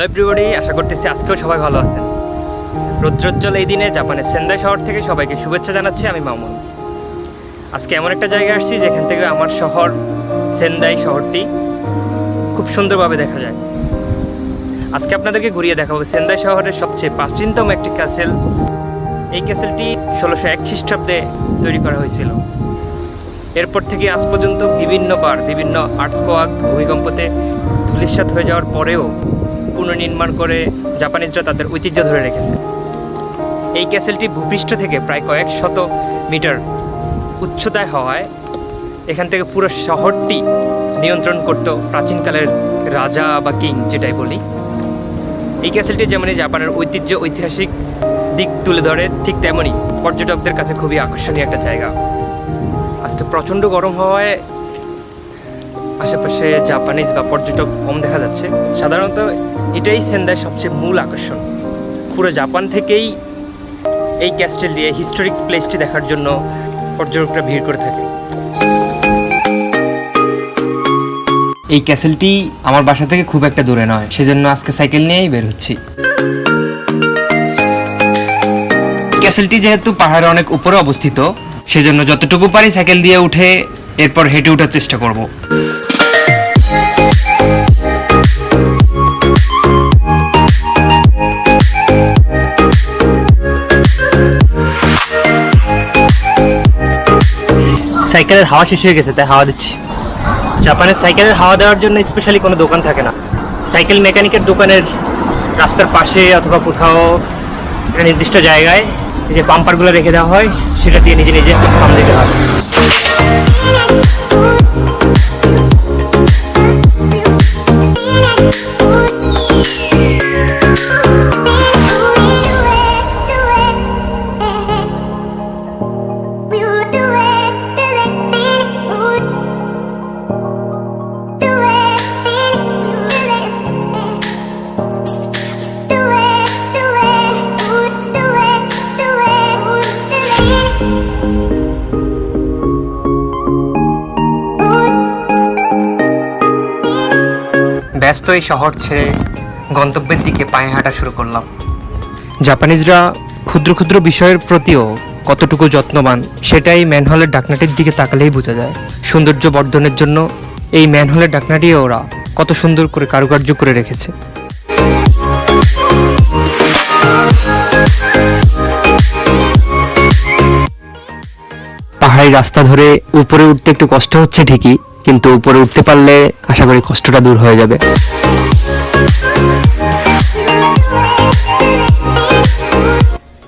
Hello everybody, আশা করতেছি আজকেও সবাই ভালো আছেন। রৌদ্রোজ্জ্বল এই দিনে জাপানের সেন্দাই শহর থেকে সবাইকে শুভেচ্ছা জানাচ্ছি আমি মামুন। আজকে এমন একটা জায়গায় আসছি যেখান থেকে আমার শহর সেন্দাই শহরটি খুব সুন্দরভাবে দেখা যায়। আজকে আপনাদেরকে ঘুরিয়ে দেখাবো সেন্দাই শহরের সবচেয়ে প্রাচীনতম একটি ক্যাসেল। এই ক্যাসেলটি 1601 খ্রিস্টাব্দে তৈরি করা হয়েছিল। এরপর থেকে আজ পর্যন্ত বিভিন্নবার বিভিন্ন আর্থকোয়াক ভূমিকম্পতে ধূলিসাৎ হয়ে যাওয়ার পরেও পুনর্নির্মাণ করে জাপানিজরা তাদের ঐতিহ্য ধরে রেখেছে। এই ক্যাসেলটি ভূপৃষ্ঠ থেকে প্রায় কয়েক শত মিটার উচ্চতায় হওয়ায় এখান থেকে পুরো শহরটি নিয়ন্ত্রণ করত প্রাচীনকালের রাজা বা কিং, যেটাই বলি। এই ক্যাসেলটি যেমনই জাপানের ঐতিহ্য ঐতিহাসিক দিক তুলে ধরে, ঠিক তেমনই পর্যটকদের কাছে খুবই আকর্ষণীয় একটা জায়গা। আজকে প্রচণ্ড গরম হওয়ায় আশেপাশে জাপানিজ বা পর্যটক কম দেখা যাচ্ছে। সাধারণত এটাই সেন্দাই সবচেয়ে মূল আকর্ষণ। পুরো জাপান থেকেই এই ক্যাসেল দিয়ে হিস্টোরিক প্লেসটি দেখার জন্য পর্যটকরা ভিড় করে থাকে। এই ক্যাসেলটি আমার বাসা থেকে খুব একটা দূরে নয়, সেজন্য আজকে সাইকেল নিয়েই বের হচ্ছি। ক্যাসেলটি যেহেতু পাহাড়ে অনেক উপরে অবস্থিত, সেজন্য যতটুকু পারি সাইকেল দিয়ে উঠে এরপর হেঁটে ওঠার চেষ্টা করব। সাইকেলের হাওয়া শেষ হয়ে গেছে, তাই হাওয়া দিচ্ছি। জাপানের সাইকেলের হাওয়া দেওয়ার জন্য স্পেশালি কোনো দোকান থাকে না। সাইকেল মেকানিকের দোকানের রাস্তার পাশে অথবা কোথাও একটা নির্দিষ্ট জায়গায় যে পাম্পারগুলো রেখে দেওয়া হয়, সেটা দিয়ে নিজে নিজে পাম্প দিতে হয়। ব্যস্ত এই শহর ছেড়ে গন্তব্যের দিকে পায়ে হাঁটা শুরু করলাম। জাপানিজরা ক্ষুদ্র ক্ষুদ্র বিষয়ের প্রতিও কতটুকু যত্নবান, সেটাই ম্যানহোলের ঢাকনাটির দিকে তাকালেই বোঝা যায়। সৌন্দর্য বর্ধনের জন্য এই ম্যানহোলের ঢাকনাটিও ওরা কত সুন্দর করে কারুকার্য করে রেখেছে। পাহাড়ি রাস্তা ধরে উপরে উঠতে একটু কষ্ট হচ্ছে ঠিকই, কিন্তু উপরে উঠতে পারলে আশা করি কষ্টটা দূর হয়ে যাবে।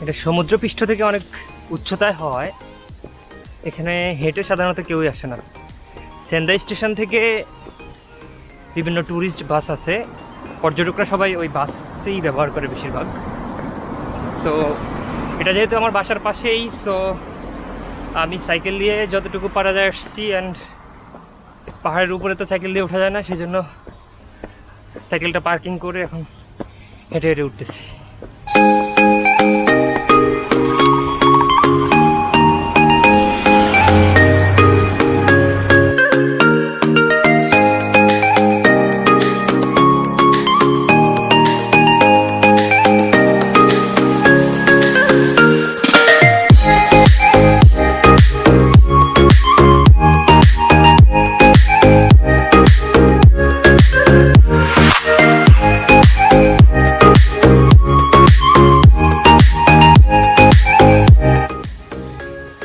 এটা সমুদ্রপৃষ্ঠ থেকে অনেক উচ্চতায় হওয়ায় এখানে হেঁটে সাধারণত কেউই আসে না। সেন্দাই স্টেশন থেকে বিভিন্ন ট্যুরিস্ট বাস আছে, পর্যটকরা সবাই ওই বাসেই ব্যবহার করে বেশিরভাগ। তো এটা যেহেতু আমার বাসার পাশেই, সো আমি সাইকেল দিয়ে যতটুকু পারা যায় আসছি। অ্যান্ড পাহাড়ের উপরে তো সাইকেল দিয়ে ওঠা যায় না, সেজন্য সাইকেলটা পার্কিং করে এখন হেঁটে হেঁটে উঠতেছি।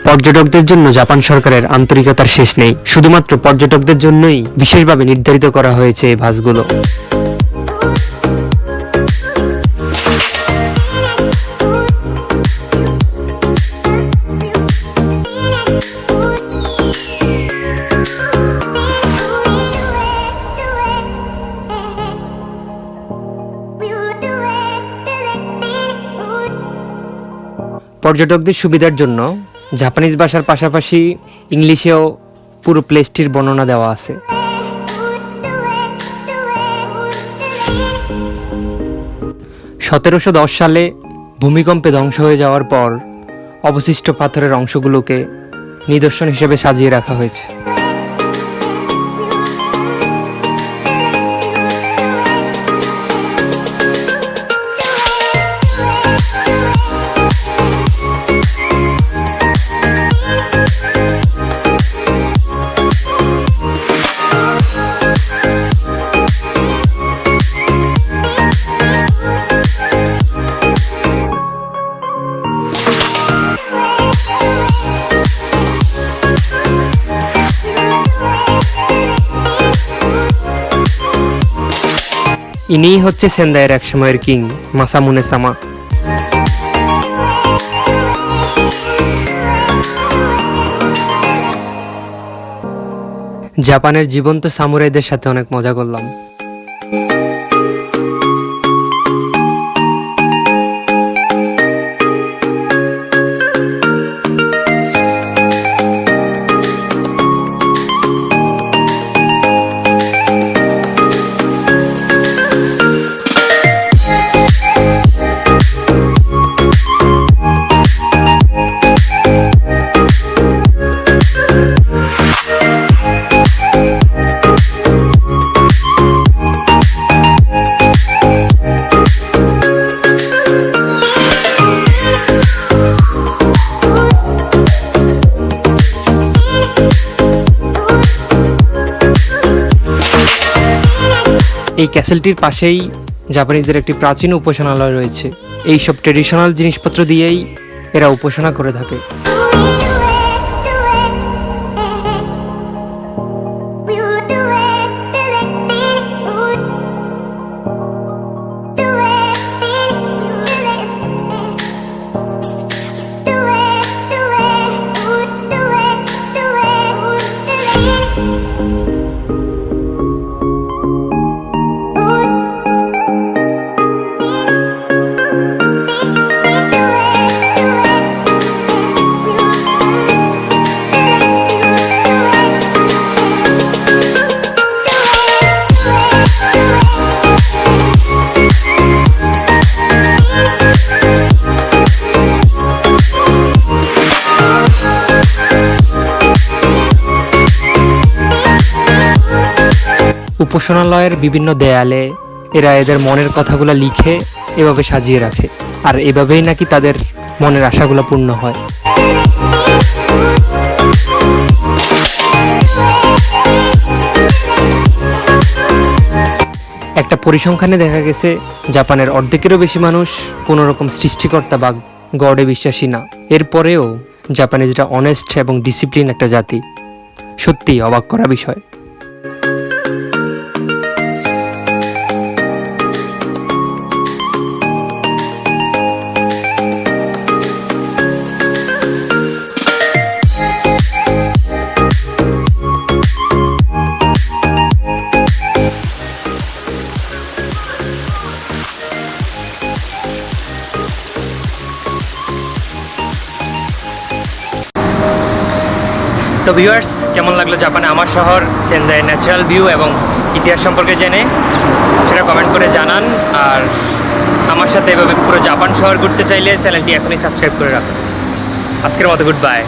পর্যটকদের জন্য জাপান সরকারের আন্তরিকতার শেষ নেই। শুধুমাত্র পর্যটকদের জন্যই বিশেষভাবে নির্ধারিত করা হয়েছে এই বাসগুলো। পর্যটকদের সুবিধার জন্য জাপানিজ ভাষার পাশাপাশি ইংলিশেও পুরো প্লেসটির বর্ণনা দেওয়া আছে। 1710 সালে ভূমিকম্পে ধ্বংস হয়ে যাওয়ার পর অবশিষ্ট পাথরের অংশগুলোকে নিদর্শন হিসেবে সাজিয়ে রাখা হয়েছে। ইনিই হচ্ছে সেন্দাইয়ের এক সময়ের কিং মাসামুনে সামা। জাপানের জীবন্ত সামুরাইদের সাথে অনেক মজা করলাম। এই ক্যাসেলটির পাশেই জাপানিজদের একটি প্রাচীন উপাসনালয় রয়েছে। এই সব ট্রেডিশনাল জিনিসপত্র দিয়েই এরা উপাসনা করে থাকে। উপাসনালয়ের বিভিন্ন দেয়ালে এরা এদের মনের কথাগুলো লিখে এভাবে সাজিয়ে রাখে, আর এভাবেই নাকি তাদের মনের আশাগুলো পূর্ণ হয়। একটা পরিসংখ্যানে দেখা গেছে জাপানের অর্ধেকেরও বেশি মানুষ কোনো রকম সৃষ্টিকর্তা বা গডে বিশ্বাসী না। এরপরেও জাপানিজরা অনেস্ট এবং ডিসিপ্লিন একটা জাতি। সত্যি অবাক করা বিষয়। তো ভিউয়ার্স, কেমন লাগলো জাপানে আমার শহর সেন্দাইয়ের ন্যাচারাল ভিউ এবং ইতিহাস সম্পর্কে জেনে? সেটা কমেন্ট করে জানান। আর আমার সাথে এভাবে পুরো জাপান শহর ঘুরতে চাইলে চ্যানেলটি এখনই সাবস্ক্রাইব করে রাখুন। আজকের মতো গুড বাই।